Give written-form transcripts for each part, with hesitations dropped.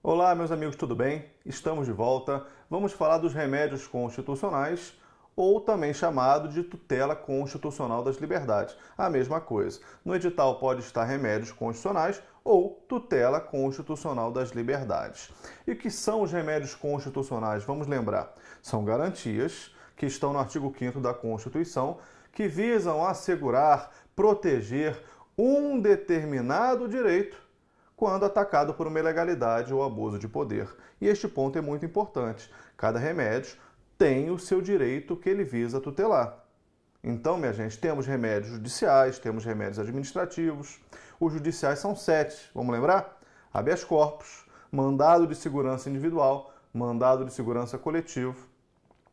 Olá, meus amigos, tudo bem? Estamos de volta. Vamos falar dos remédios constitucionais, ou também chamado de tutela constitucional das liberdades. A mesma coisa. No edital pode estar remédios constitucionais ou tutela constitucional das liberdades. E o que são os remédios constitucionais? Vamos lembrar. São garantias que estão no artigo 5º da Constituição que visam assegurar, proteger um determinado direito quando atacado por uma ilegalidade ou abuso de poder. E este ponto é muito importante. Cada remédio tem o seu direito que ele visa tutelar. Então, minha gente, temos remédios judiciais, temos remédios administrativos. Os judiciais são 7, vamos lembrar? Habeas corpus, mandado de segurança individual, mandado de segurança coletivo,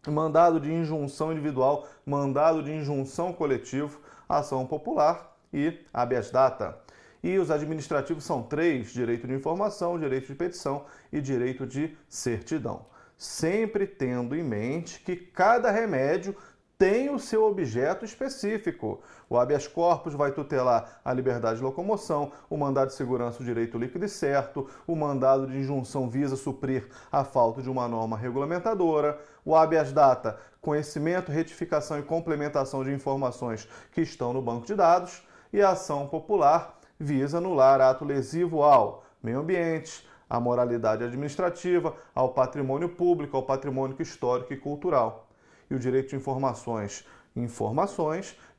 mandado de injunção individual, mandado de injunção coletivo, ação popular e habeas data. E os administrativos são 3, direito de informação, direito de petição e direito de certidão. Sempre tendo em mente que cada remédio tem o seu objeto específico. O habeas corpus vai tutelar a liberdade de locomoção, o mandado de segurança, o direito líquido e certo, o mandado de injunção visa suprir a falta de uma norma regulamentadora, o habeas data, conhecimento, retificação e complementação de informações que estão no banco de dados, e a ação popular visa anular ato lesivo ao meio ambiente, à moralidade administrativa, ao patrimônio público, ao patrimônio histórico e cultural. E o direito de informações,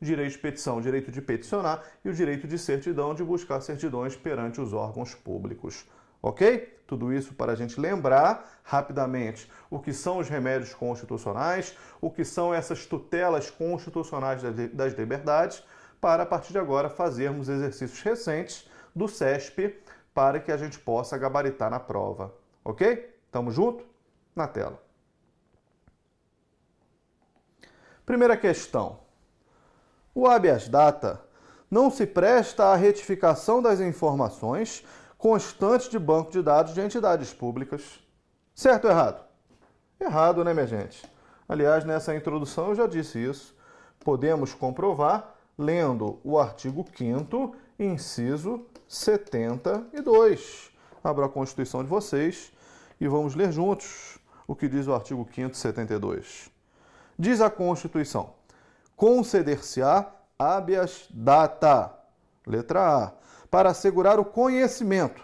direito de petição, direito de peticionar e o direito de certidão, de buscar certidões perante os órgãos públicos. Ok? Tudo isso para a gente lembrar rapidamente o que são os remédios constitucionais, o que são essas tutelas constitucionais das liberdades, para, a partir de agora, fazermos exercícios recentes do CESP para que a gente possa gabaritar na prova. Ok? Tamo junto? Na tela. Primeira questão. O habeas data não se presta à retificação das informações constantes de banco de dados de entidades públicas. Certo ou errado? Errado, né, minha gente? Aliás, nessa introdução eu já disse isso. Podemos comprovar lendo o artigo 5º, inciso 72. Abra a Constituição de vocês e vamos ler juntos o que diz o artigo 5º, 72. Diz a Constituição: conceder-se-á habeas data, letra A, para assegurar o conhecimento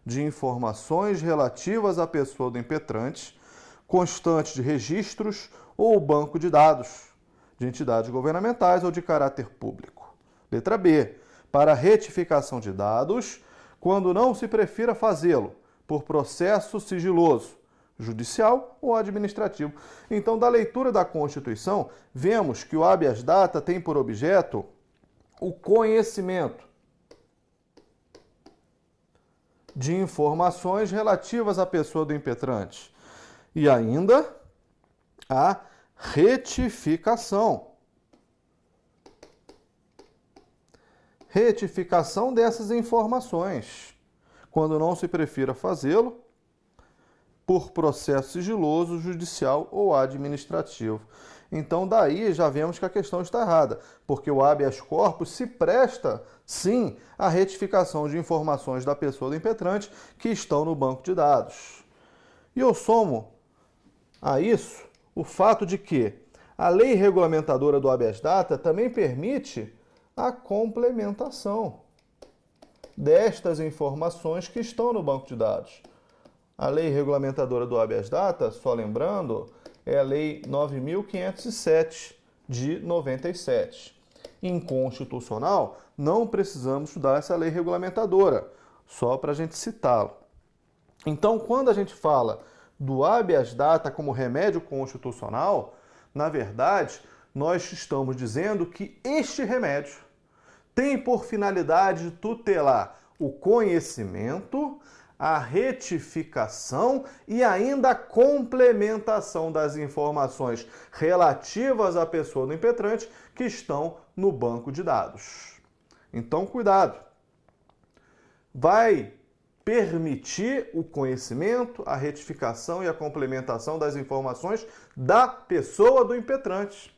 de informações relativas à pessoa do impetrante, constante de registros ou banco de dados de entidades governamentais ou de caráter público. Letra B, para retificação de dados, quando não se prefira fazê-lo por processo sigiloso, judicial ou administrativo. Então, da leitura da Constituição, vemos que o habeas data tem por objeto o conhecimento de informações relativas à pessoa do impetrante e ainda a retificação dessas informações, quando não se prefira fazê-lo por processo sigiloso, judicial ou administrativo. Então, daí já vemos que a questão está errada, porque o habeas corpus se presta, sim, à retificação de informações da pessoa do impetrante que estão no banco de dados. E eu somo a isso o fato de que a lei regulamentadora do habeas data também permite a complementação destas informações que estão no banco de dados. A lei regulamentadora do habeas data, só lembrando, é a Lei 9.507 de 97. Inconstitucional, não precisamos estudar essa lei regulamentadora, só para a gente citá-la. Então, quando a gente fala do habeas data como remédio constitucional, na verdade, nós estamos dizendo que este remédio tem por finalidade tutelar o conhecimento, a retificação e ainda a complementação das informações relativas à pessoa do impetrante que estão no banco de dados. Então, cuidado. Vai permitir o conhecimento, a retificação e a complementação das informações da pessoa do impetrante.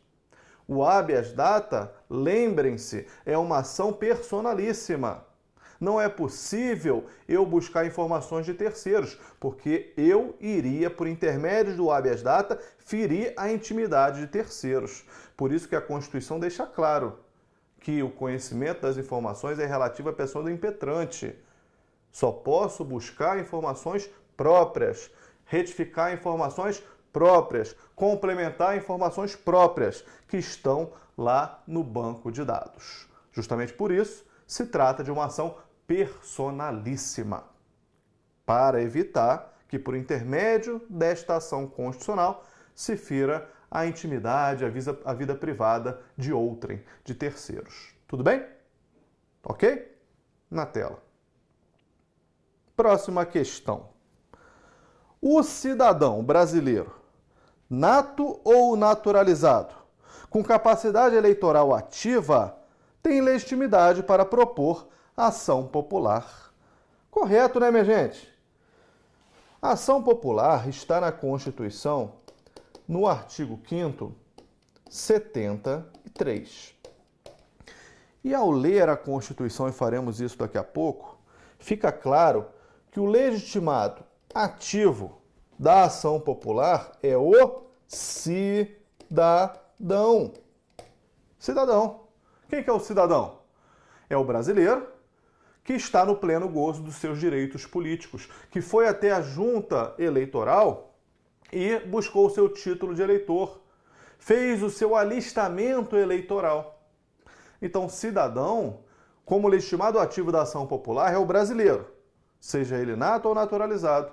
O habeas data, lembrem-se, é uma ação personalíssima. Não é possível eu buscar informações de terceiros, porque eu iria, por intermédio do habeas data, ferir a intimidade de terceiros. Por isso que a Constituição deixa claro que o conhecimento das informações é relativo à pessoa do impetrante. Só posso buscar informações próprias, retificar informações próprias, complementar informações próprias que estão lá no banco de dados. Justamente por isso, se trata de uma ação personalíssima, para evitar que, por intermédio desta ação constitucional, se fira a intimidade, a vida privada de outrem, de terceiros. Tudo bem? Ok? Na tela. Próxima questão. O cidadão brasileiro, nato ou naturalizado, com capacidade eleitoral ativa, tem legitimidade para propor ação popular. Correto, né, minha gente? A ação popular está na Constituição, no artigo 5º, 73. E ao ler a Constituição, e faremos isso daqui a pouco, fica claro que o legitimado ativo da ação popular é o cidadão. Cidadão. Quem que é o cidadão? É o brasileiro que está no pleno gozo dos seus direitos políticos, que foi até a junta eleitoral e buscou o seu título de eleitor, fez o seu alistamento eleitoral. Então, cidadão, como legitimado ativo da ação popular, é o brasileiro, seja ele nato ou naturalizado,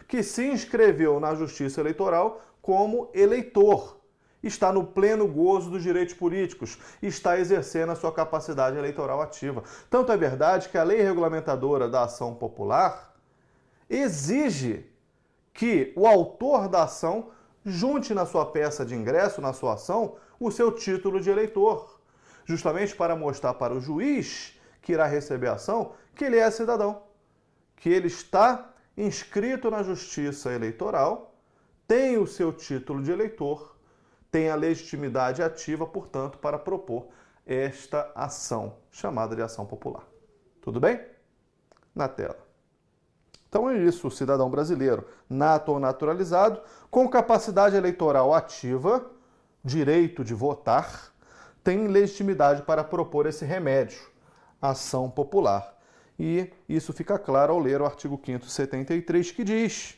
que se inscreveu na Justiça Eleitoral como eleitor, está no pleno gozo dos direitos políticos, está exercendo a sua capacidade eleitoral ativa. Tanto é verdade que a lei regulamentadora da ação popular exige que o autor da ação junte na sua peça de ingresso, na sua ação, o seu título de eleitor, justamente para mostrar para o juiz que irá receber a ação que ele é cidadão, que ele está inscrito na Justiça Eleitoral, tem o seu título de eleitor, tem a legitimidade ativa, portanto, para propor esta ação, chamada de ação popular. Tudo bem? Na tela. Então é isso, o cidadão brasileiro, nato ou naturalizado, com capacidade eleitoral ativa, direito de votar, tem legitimidade para propor esse remédio, ação popular. E isso fica claro ao ler o artigo 5º, 73, que diz: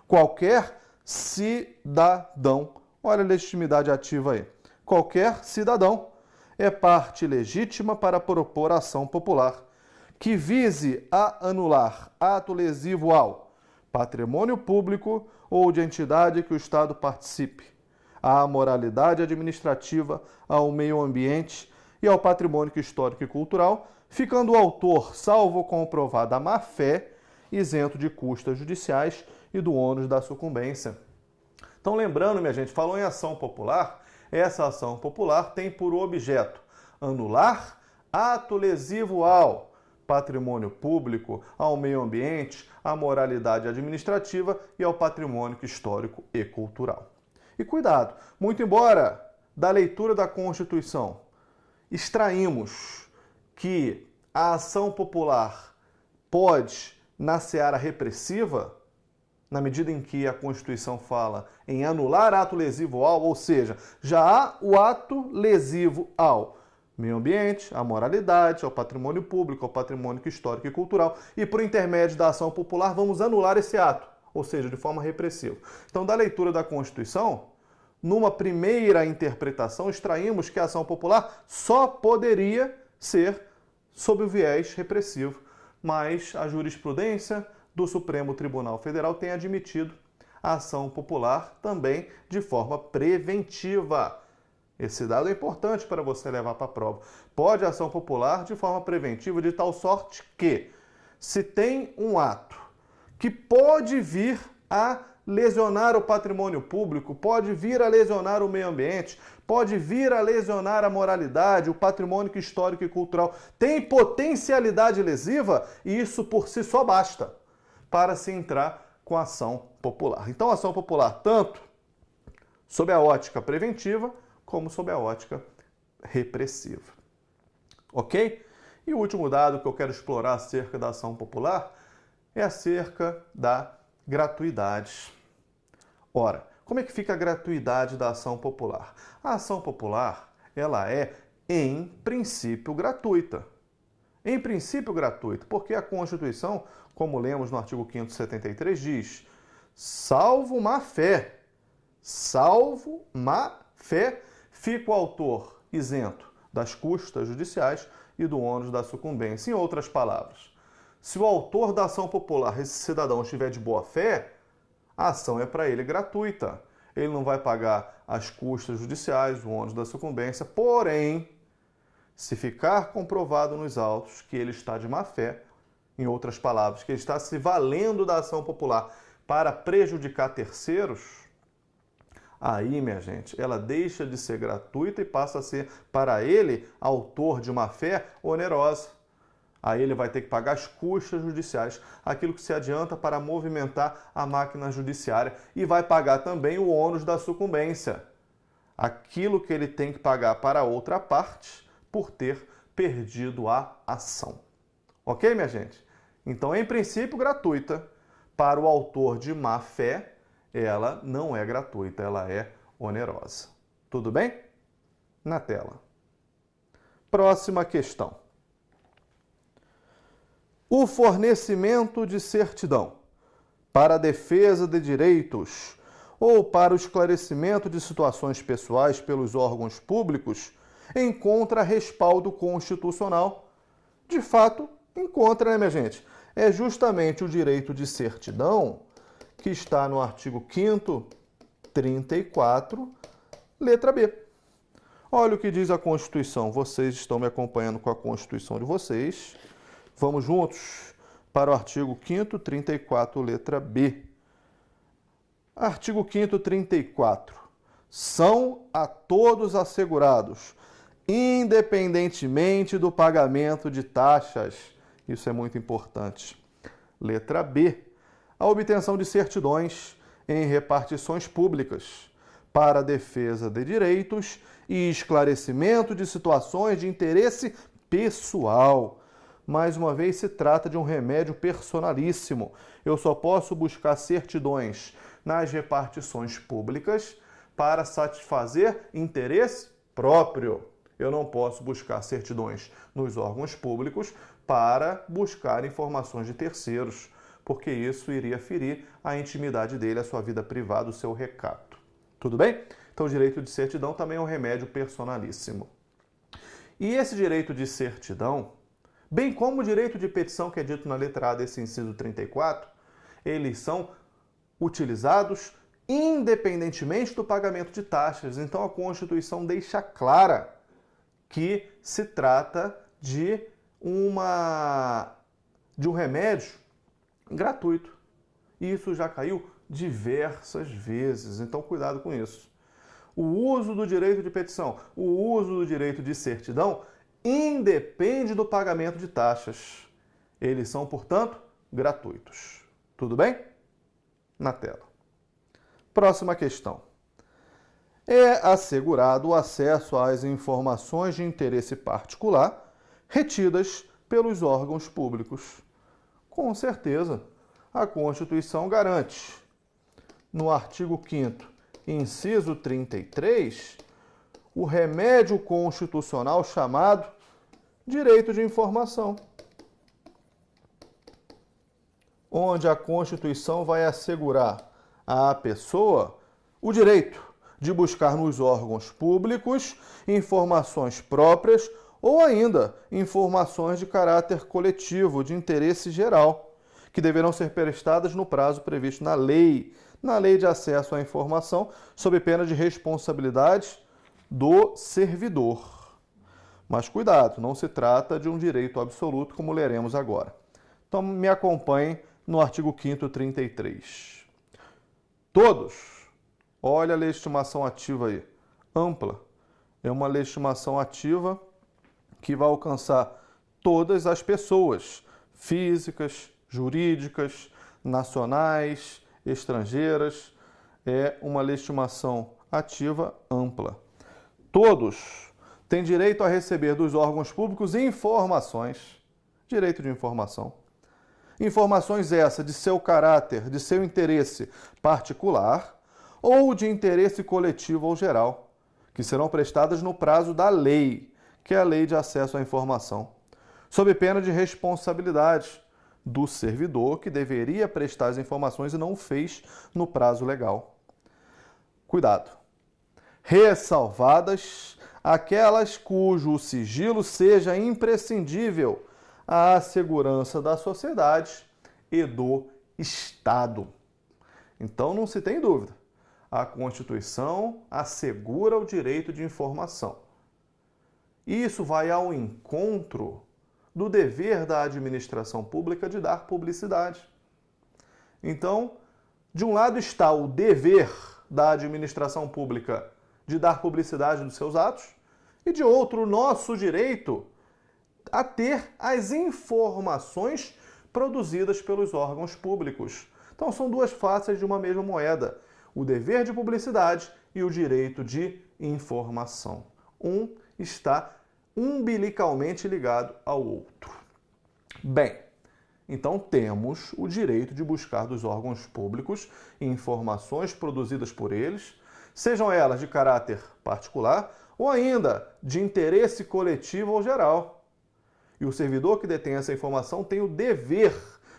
qualquer cidadão, olha a legitimidade ativa aí, qualquer cidadão é parte legítima para propor ação popular que vise a anular ato lesivo ao patrimônio público ou de entidade que o Estado participe, à moralidade administrativa, ao meio ambiente e ao patrimônio histórico e cultural, ficando o autor, salvo comprovada má-fé, isento de custas judiciais e do ônus da sucumbência. Então, lembrando, minha gente, falou em ação popular, essa ação popular tem por objeto anular ato lesivo ao patrimônio público, ao meio ambiente, à moralidade administrativa e ao patrimônio histórico e cultural. E cuidado, muito embora da leitura da Constituição extraímos que a ação popular pode, na seara repressiva, na medida em que a Constituição fala em anular ato lesivo ao, ou seja, já há o ato lesivo ao meio ambiente, à moralidade, ao patrimônio público, ao patrimônio histórico e cultural, e por intermédio da ação popular vamos anular esse ato, ou seja, de forma repressiva. Então, da leitura da Constituição, numa primeira interpretação, extraímos que a ação popular só poderia ser sob o viés repressivo, mas a jurisprudência do Supremo Tribunal Federal tem admitido a ação popular também de forma preventiva. Esse dado é importante para você levar para a prova. Pode a ação popular de forma preventiva, de tal sorte que, se tem um ato que pode vir a lesionar o patrimônio público, pode vir a lesionar o meio ambiente, pode vir a lesionar a moralidade, o patrimônio histórico e cultural, tem potencialidade lesiva, e isso por si só basta para se entrar com a ação popular. Então, a ação popular, tanto sob a ótica preventiva, como sob a ótica repressiva. Ok? E o último dado que eu quero explorar acerca da ação popular é acerca da gratuidade. Ora, como é que fica a gratuidade da ação popular? A ação popular, ela é, em princípio, gratuita. Em princípio, gratuita, porque a Constituição, como lemos no artigo 5º 73, diz: salvo má fé, fica o autor isento das custas judiciais e do ônus da sucumbência. Em outras palavras, se o autor da ação popular, esse cidadão, estiver de boa fé, a ação é para ele gratuita. Ele não vai pagar as custas judiciais, o ônus da sucumbência, porém, se ficar comprovado nos autos que ele está de má fé, em outras palavras, que ele está se valendo da ação popular para prejudicar terceiros, aí, minha gente, ela deixa de ser gratuita e passa a ser, para ele, autor de má fé, onerosa. Aí ele vai ter que pagar as custas judiciais, aquilo que se adianta para movimentar a máquina judiciária, e vai pagar também o ônus da sucumbência, aquilo que ele tem que pagar para a outra parte por ter perdido a ação. Ok, minha gente? Então, em princípio, gratuita. Para o autor de má fé, ela não é gratuita, ela é onerosa. Tudo bem? Na tela. Próxima questão. O fornecimento de certidão para a defesa de direitos ou para o esclarecimento de situações pessoais pelos órgãos públicos encontra respaldo constitucional. De fato, encontra, né, minha gente? É justamente o direito de certidão que está no artigo 5º 34, letra B. Olha o que diz a Constituição. Vocês estão me acompanhando com a Constituição de vocês. Vamos juntos para o artigo 5º 34, letra B. Artigo 5º 34. São a todos assegurados, independentemente do pagamento de taxas. Isso é muito importante. Letra B. A obtenção de certidões em repartições públicas para a defesa de direitos e esclarecimento de situações de interesse pessoal. Mais uma vez, se trata de um remédio personalíssimo. Eu só posso buscar certidões nas repartições públicas para satisfazer interesse próprio. Eu não posso buscar certidões nos órgãos públicos para buscar informações de terceiros, porque isso iria ferir a intimidade dele, a sua vida privada, o seu recato. Tudo bem? Então, o direito de certidão também é um remédio personalíssimo. E esse direito de certidão, bem como o direito de petição, que é dito na letra A desse inciso 34, eles são utilizados independentemente do pagamento de taxas. Então, a Constituição deixa clara que se trata de um remédio gratuito. E isso já caiu diversas vezes, então cuidado com isso. O uso do direito de petição, o uso do direito de certidão independe do pagamento de taxas. Eles são, portanto, gratuitos. Tudo bem? Na tela. Próxima questão. É assegurado o acesso às informações de interesse particular retidas pelos órgãos públicos. Com certeza, a Constituição garante. No artigo 5º, inciso 33, o remédio constitucional chamado direito de informação, onde a Constituição vai assegurar à pessoa o direito de buscar nos órgãos públicos informações próprias ou ainda informações de caráter coletivo, de interesse geral, que deverão ser prestadas no prazo previsto na lei de acesso à informação, sob pena de responsabilidade do servidor. Mas cuidado, não se trata de um direito absoluto, como leremos agora. Então, me acompanhem no artigo 5º 33. Todos, olha a legitimação ativa aí, ampla. É uma legitimação ativa que vai alcançar todas as pessoas, físicas, jurídicas, nacionais, estrangeiras. É uma legitimação ativa ampla. Todos tem direito a receber dos órgãos públicos informações, direito de informação. Informações essas de seu caráter, de seu interesse particular ou de interesse coletivo ou geral, que serão prestadas no prazo da lei, que é a Lei de Acesso à Informação, sob pena de responsabilidade do servidor que deveria prestar as informações e não o fez no prazo legal. Cuidado! Ressalvadas aquelas cujo sigilo seja imprescindível à segurança da sociedade e do Estado. Então não se tem dúvida, a Constituição assegura o direito de informação. Isso vai ao encontro do dever da administração pública de dar publicidade. Então, de um lado está o dever da administração pública de dar publicidade dos seus atos, e de outro, o nosso direito a ter as informações produzidas pelos órgãos públicos. Então, são duas faces de uma mesma moeda: o dever de publicidade e o direito de informação. Um está umbilicalmente ligado ao outro. Bem, então temos o direito de buscar dos órgãos públicos informações produzidas por eles, sejam elas de caráter particular ou ainda de interesse coletivo ou geral. E o servidor que detém essa informação tem o dever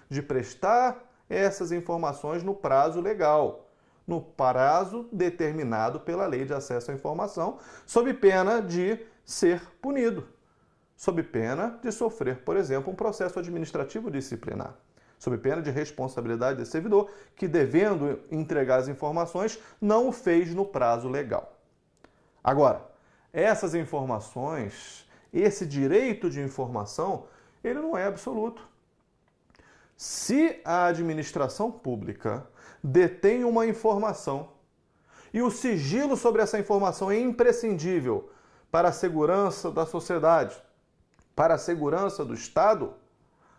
de prestar essas informações no prazo legal, no prazo determinado pela Lei de Acesso à Informação, sob pena de ser punido, sob pena de sofrer, por exemplo, um processo administrativo disciplinar, sob pena de responsabilidade desse servidor que, devendo entregar as informações, não o fez no prazo legal. Agora, essas informações, esse direito de informação, ele não é absoluto. Se a administração pública detém uma informação e o sigilo sobre essa informação é imprescindível para a segurança da sociedade, para a segurança do Estado,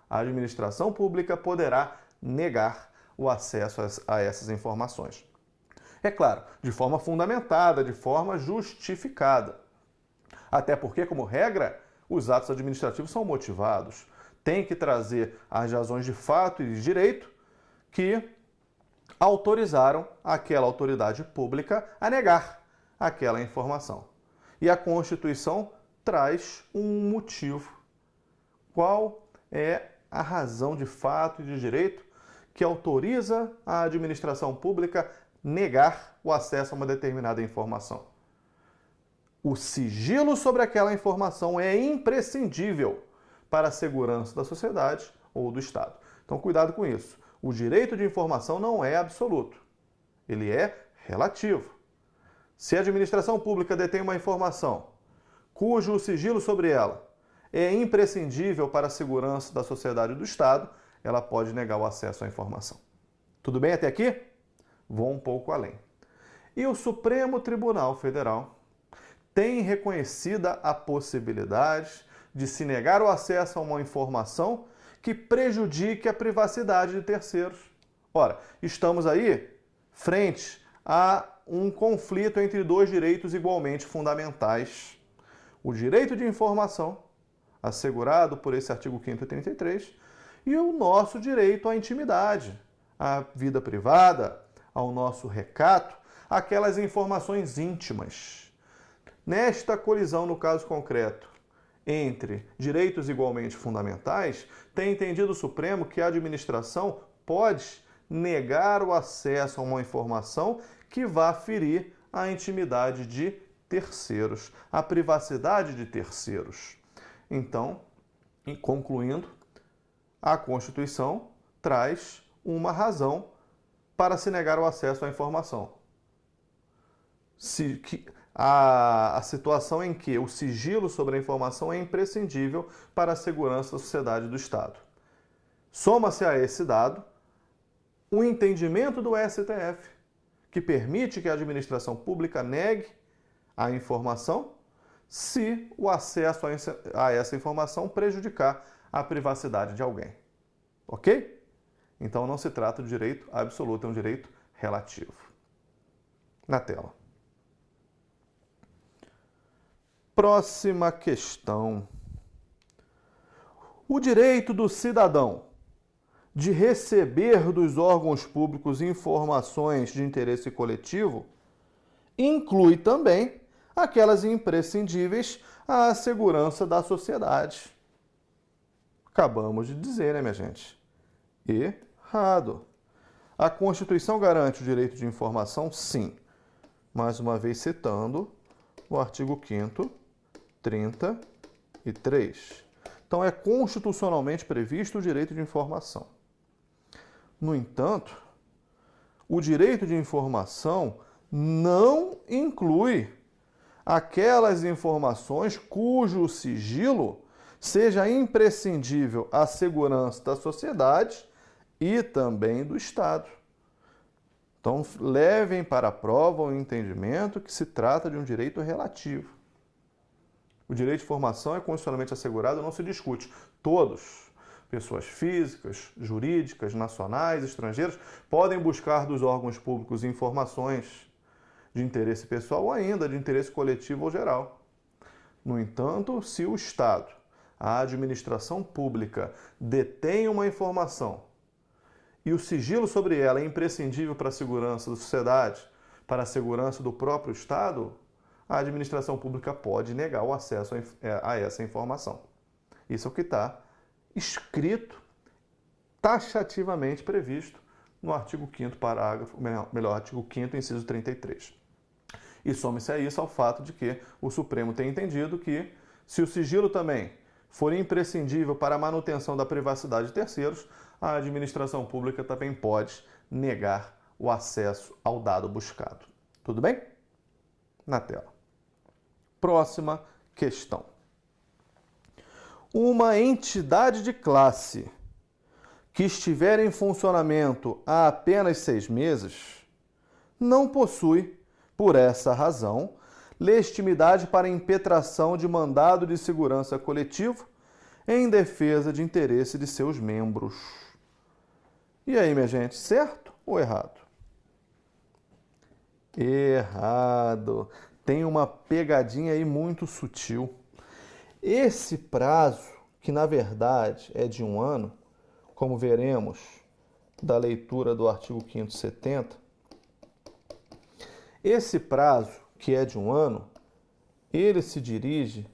a administração pública poderá negar o acesso a essas informações. É claro, de forma fundamentada, de forma justificada. Até porque, como regra, os atos administrativos são motivados. Tem que trazer as razões de fato e de direito que autorizaram aquela autoridade pública a negar aquela informação. E a Constituição traz um motivo. Qual é a razão de fato e de direito que autoriza a administração pública negar o acesso a uma determinada informação? O sigilo sobre aquela informação é imprescindível para a segurança da sociedade ou do Estado. Então, cuidado com isso. O direito de informação não é absoluto. Ele é relativo. Se a administração pública detém uma informação cujo sigilo sobre ela é imprescindível para a segurança da sociedade e do Estado, ela pode negar o acesso à informação. Tudo bem até aqui? Vou um pouco além. E o Supremo Tribunal Federal tem reconhecida a possibilidade de se negar o acesso a uma informação que prejudique a privacidade de terceiros. Ora, estamos aí frente a um conflito entre dois direitos igualmente fundamentais. O direito de informação, assegurado por esse artigo 533, e o nosso direito à intimidade, à vida privada, ao nosso recato, aquelas informações íntimas. Nesta colisão, no caso concreto, entre direitos igualmente fundamentais, tem entendido o Supremo que a administração pode negar o acesso a uma informação que vá ferir a intimidade de terceiros, a privacidade de terceiros. Então, concluindo, a Constituição traz uma razão para se negar o acesso à informação. A situação em que o sigilo sobre a informação é imprescindível para a segurança da sociedade e do Estado. Soma-se a esse dado o entendimento do STF, que permite que a administração pública negue a informação se o acesso a essa informação prejudicar a privacidade de alguém. Ok? Então não se trata de direito absoluto, é um direito relativo. Na tela. Próxima questão. O direito do cidadão de receber dos órgãos públicos informações de interesse coletivo inclui também aquelas imprescindíveis à segurança da sociedade. Acabamos de dizer, né, minha gente? Errado. A Constituição garante o direito de informação? Sim. Mais uma vez citando o artigo 5º, 33. Então, é constitucionalmente previsto o direito de informação. No entanto, o direito de informação não inclui aquelas informações cujo sigilo seja imprescindível à segurança da sociedade e também do Estado. Então, levem para a prova o entendimento que se trata de um direito relativo. O direito de informação é constitucionalmente assegurado, não se discute. Todos, pessoas físicas, jurídicas, nacionais, estrangeiras, podem buscar dos órgãos públicos informações de interesse pessoal ou ainda de interesse coletivo ou geral. No entanto, se o Estado, a administração pública, detém uma informação e o sigilo sobre ela é imprescindível para a segurança da sociedade, para a segurança do próprio Estado, a administração pública pode negar o acesso a essa informação. Isso é o que está escrito, taxativamente previsto no artigo 5º parágrafo, melhor, artigo 5º, inciso 33. E some-se a isso ao fato de que o Supremo tem entendido que, se o sigilo também for imprescindível para a manutenção da privacidade de terceiros, a administração pública também pode negar o acesso ao dado buscado. Tudo bem? Na tela. Próxima questão. Uma entidade de classe que estiver em funcionamento há apenas 6 meses não possui, por essa razão, legitimidade para impetração de mandado de segurança coletivo em defesa de interesse de seus membros. E aí, minha gente, certo ou errado? Errado. Tem uma pegadinha aí muito sutil. Esse prazo, que na verdade é de 1 ano, como veremos da leitura do artigo 570, esse prazo, que é de 1 ano, ele se dirige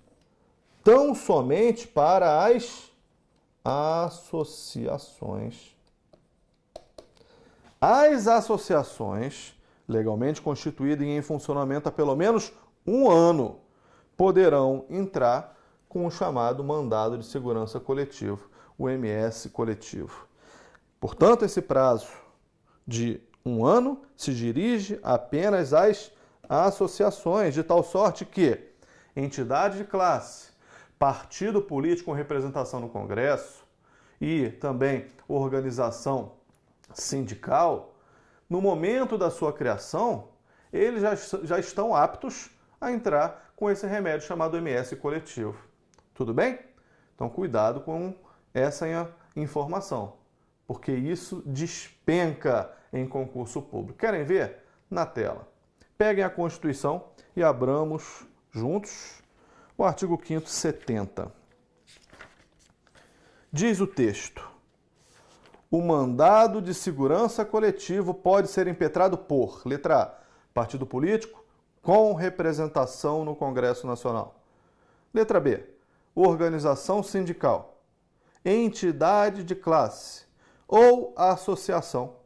tão somente para as associações. As associações legalmente constituídas e em funcionamento há pelo menos 1 ano poderão entrar com o chamado mandado de segurança coletivo, o MS coletivo. Portanto, esse prazo de 1 ano se dirige apenas às associações, de tal sorte que entidade de classe, partido político com representação no Congresso e também organização sindical, no momento da sua criação, eles já estão aptos a entrar com esse remédio chamado MS coletivo. Tudo bem? Então, cuidado com essa informação, porque isso despenca em concurso público. Querem ver? Na tela. Peguem a Constituição e abramos juntos o artigo 5º, 70. Diz o texto: o mandado de segurança coletivo pode ser impetrado por, letra A, partido político com representação no Congresso Nacional. Letra B, organização sindical, entidade de classe ou associação,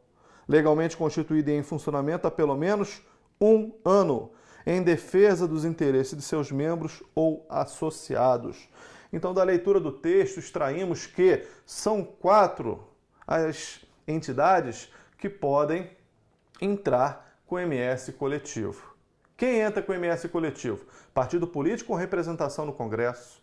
legalmente constituída e em funcionamento há pelo menos 1 ano, em defesa dos interesses de seus membros ou associados. Então, da leitura do texto, extraímos que são 4 as entidades que podem entrar com MS coletivo. Quem entra com MS coletivo? Partido político com representação no Congresso,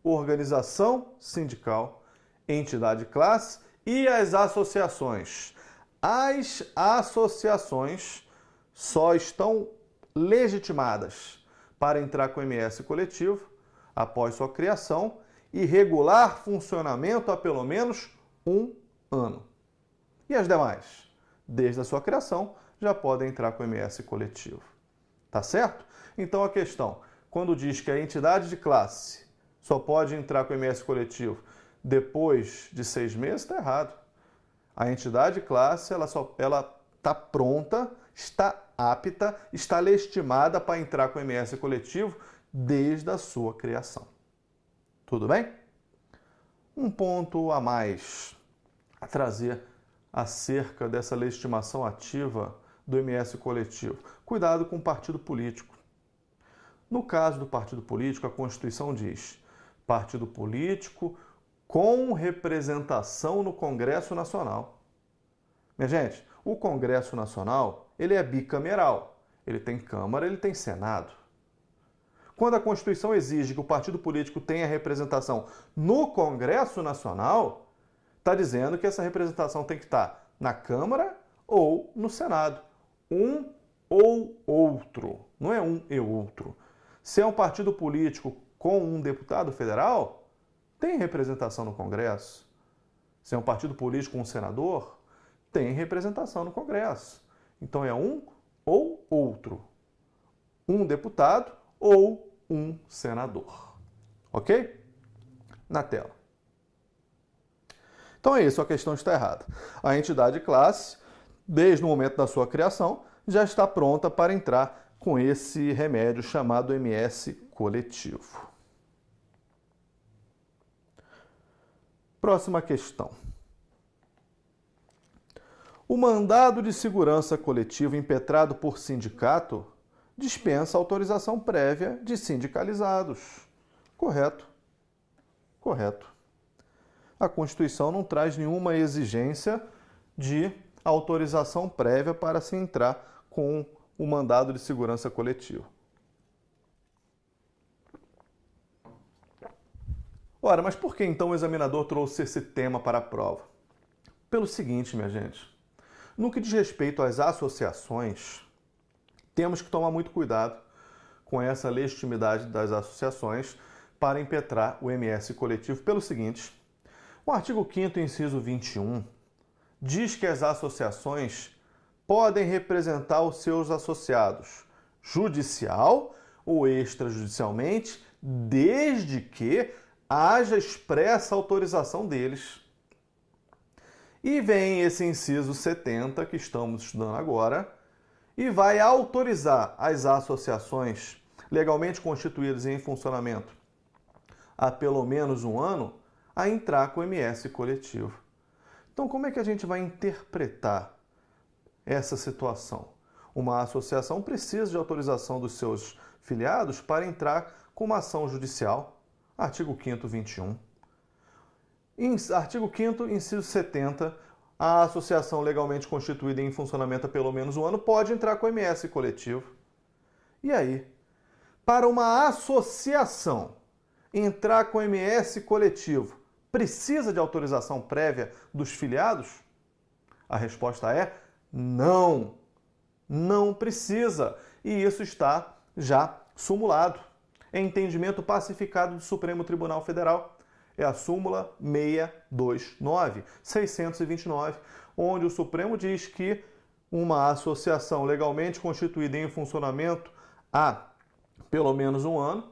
organização sindical, entidade de classe e as associações. As associações só estão legitimadas para entrar com MS coletivo após sua criação e regular funcionamento há pelo menos 1 ano. E as demais, desde a sua criação, já podem entrar com MS coletivo. Tá certo? Então a questão: quando diz que a entidade de classe só pode entrar com o IMS coletivo depois de 6 meses, está errado. A entidade de classe ela está pronta, está apta, está legitimada para entrar com o IMS coletivo desde a sua criação. Tudo bem? Um ponto a mais a trazer acerca dessa legitimação ativa do IMS coletivo. Cuidado com o partido político. No caso do partido político, a Constituição diz: partido político com representação no Congresso Nacional. Minha gente, o Congresso Nacional, ele é bicameral. Ele tem Câmara, ele tem Senado. Quando a Constituição exige que o partido político tenha representação no Congresso Nacional, está dizendo que essa representação tem que estar na Câmara ou no Senado. Um ou outro. Não é um e outro. Se é um partido político com um deputado federal, tem representação no Congresso. Se é um partido político com um senador, tem representação no Congresso. Então é um ou outro. Um deputado ou um senador. Ok? Na tela. Então é isso, a questão está errada. A entidade classe, desde o momento da sua criação, já está pronta para entrar com esse remédio chamado IMS coletivo. Próxima questão. O mandado de segurança coletiva impetrado por sindicato dispensa autorização prévia de sindicalizados. Correto. Correto. A Constituição não traz nenhuma exigência de autorização prévia para se entrar com o mandado de segurança coletiva. Ora, mas por que então o examinador trouxe esse tema para a prova? Pelo seguinte, minha gente. No que diz respeito às associações, temos que tomar muito cuidado com essa legitimidade das associações para impetrar o IMS coletivo. Pelo seguinte, o artigo 5º, inciso 21, diz que as associações podem representar os seus associados judicial ou extrajudicialmente, desde que haja expressa autorização deles. E vem esse inciso 70, que estamos estudando agora, e vai autorizar as associações legalmente constituídas e em funcionamento há pelo menos um ano a entrar com o IMS coletivo. Então, como é que a gente vai interpretar essa situação? Uma associação precisa de autorização dos seus filiados para entrar com uma ação judicial. Artigo 5º, 21. Artigo 5º, inciso 70. A associação legalmente constituída e em funcionamento há pelo menos um ano pode entrar com o IMS coletivo. E aí? Para uma associação entrar com o IMS coletivo, precisa de autorização prévia dos filiados? A resposta é não. Não precisa. E isso está já sumulado. É entendimento pacificado do Supremo Tribunal Federal. É a súmula 629, onde o Supremo diz que uma associação legalmente constituída em funcionamento há pelo menos um ano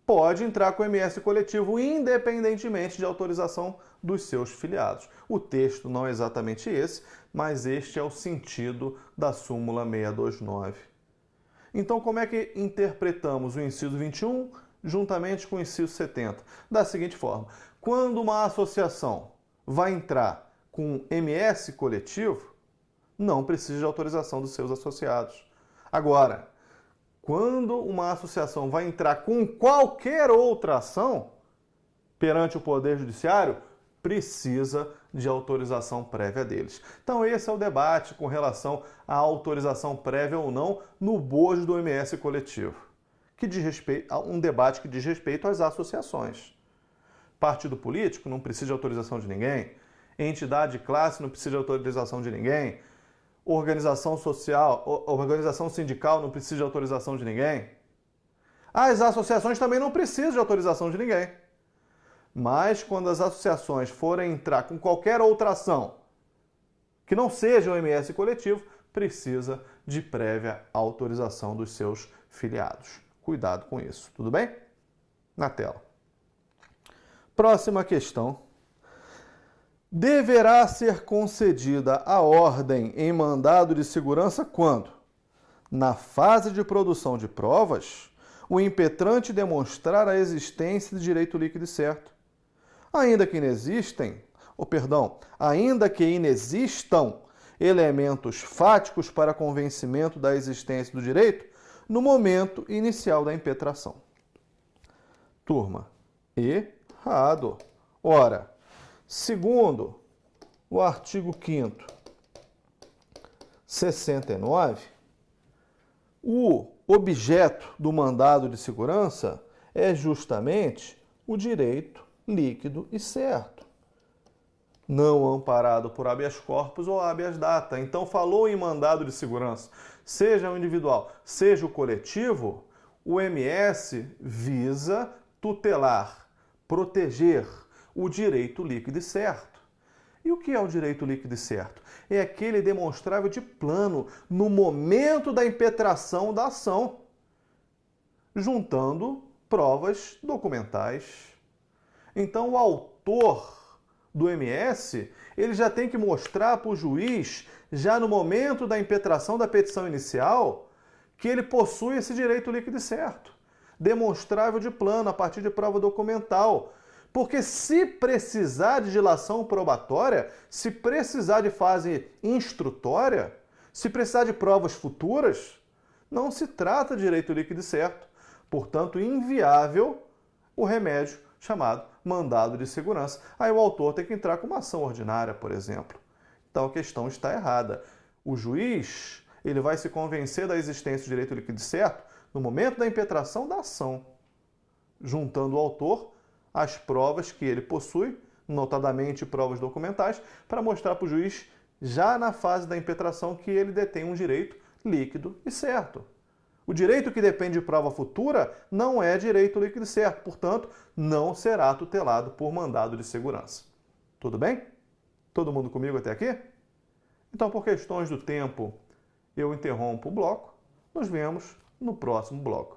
pode entrar com o IMS coletivo independentemente de autorização dos seus filiados. O texto não é exatamente esse, mas este é o sentido da súmula 629. Então, como é que interpretamos o inciso 21 juntamente com o inciso 70? Da seguinte forma: quando uma associação vai entrar com MS coletivo, não precisa de autorização dos seus associados. Agora, quando uma associação vai entrar com qualquer outra ação perante o Poder Judiciário, precisa de autorização prévia deles. Então esse é o debate com relação à autorização prévia ou não no bojo do IMS coletivo, que diz respeito a um debate que diz respeito às associações. Partido político não precisa de autorização de ninguém, entidade de classe não precisa de autorização de ninguém, organização social, organização sindical não precisa de autorização de ninguém. As associações também não precisam de autorização de ninguém. Mas quando as associações forem entrar com qualquer outra ação que não seja o IMS coletivo, precisa de prévia autorização dos seus filiados. Cuidado com isso, tudo bem? Na tela. Próxima questão. Deverá ser concedida a ordem em mandado de segurança quando, na fase de produção de provas, o impetrante demonstrar a existência de direito líquido e certo. Ainda que inexistam elementos fáticos para convencimento da existência do direito no momento inicial da impetração. Turma, errado. Ora, segundo o artigo 5º, 69, o objeto do mandado de segurança é justamente o direito líquido e certo, não amparado por habeas corpus ou habeas data. Então, falou em mandado de segurança, seja o individual, seja o coletivo, o MS visa tutelar, proteger o direito líquido e certo. E o que é o direito líquido e certo? É aquele demonstrável de plano no momento da impetração da ação, juntando provas documentais. Então, o autor do MS, ele já tem que mostrar para o juiz, já no momento da impetração da petição inicial, que ele possui esse direito líquido e certo, demonstrável de plano, a partir de prova documental. Porque se precisar de dilação probatória, se precisar de fase instrutória, se precisar de provas futuras, não se trata de direito líquido e certo. Portanto, inviável o remédio chamado mandado de segurança. Aí o autor tem que entrar com uma ação ordinária, por exemplo. Então a questão está errada. O juiz, ele vai se convencer da existência do direito líquido e certo no momento da impetração da ação, juntando o autor as provas que ele possui, notadamente provas documentais, para mostrar para o juiz, já na fase da impetração, que ele detém um direito líquido e certo. O direito que depende de prova futura não é direito líquido e certo, portanto, não será tutelado por mandado de segurança. Tudo bem? Todo mundo comigo até aqui? Então, por questões do tempo, eu interrompo o bloco. Nos vemos no próximo bloco.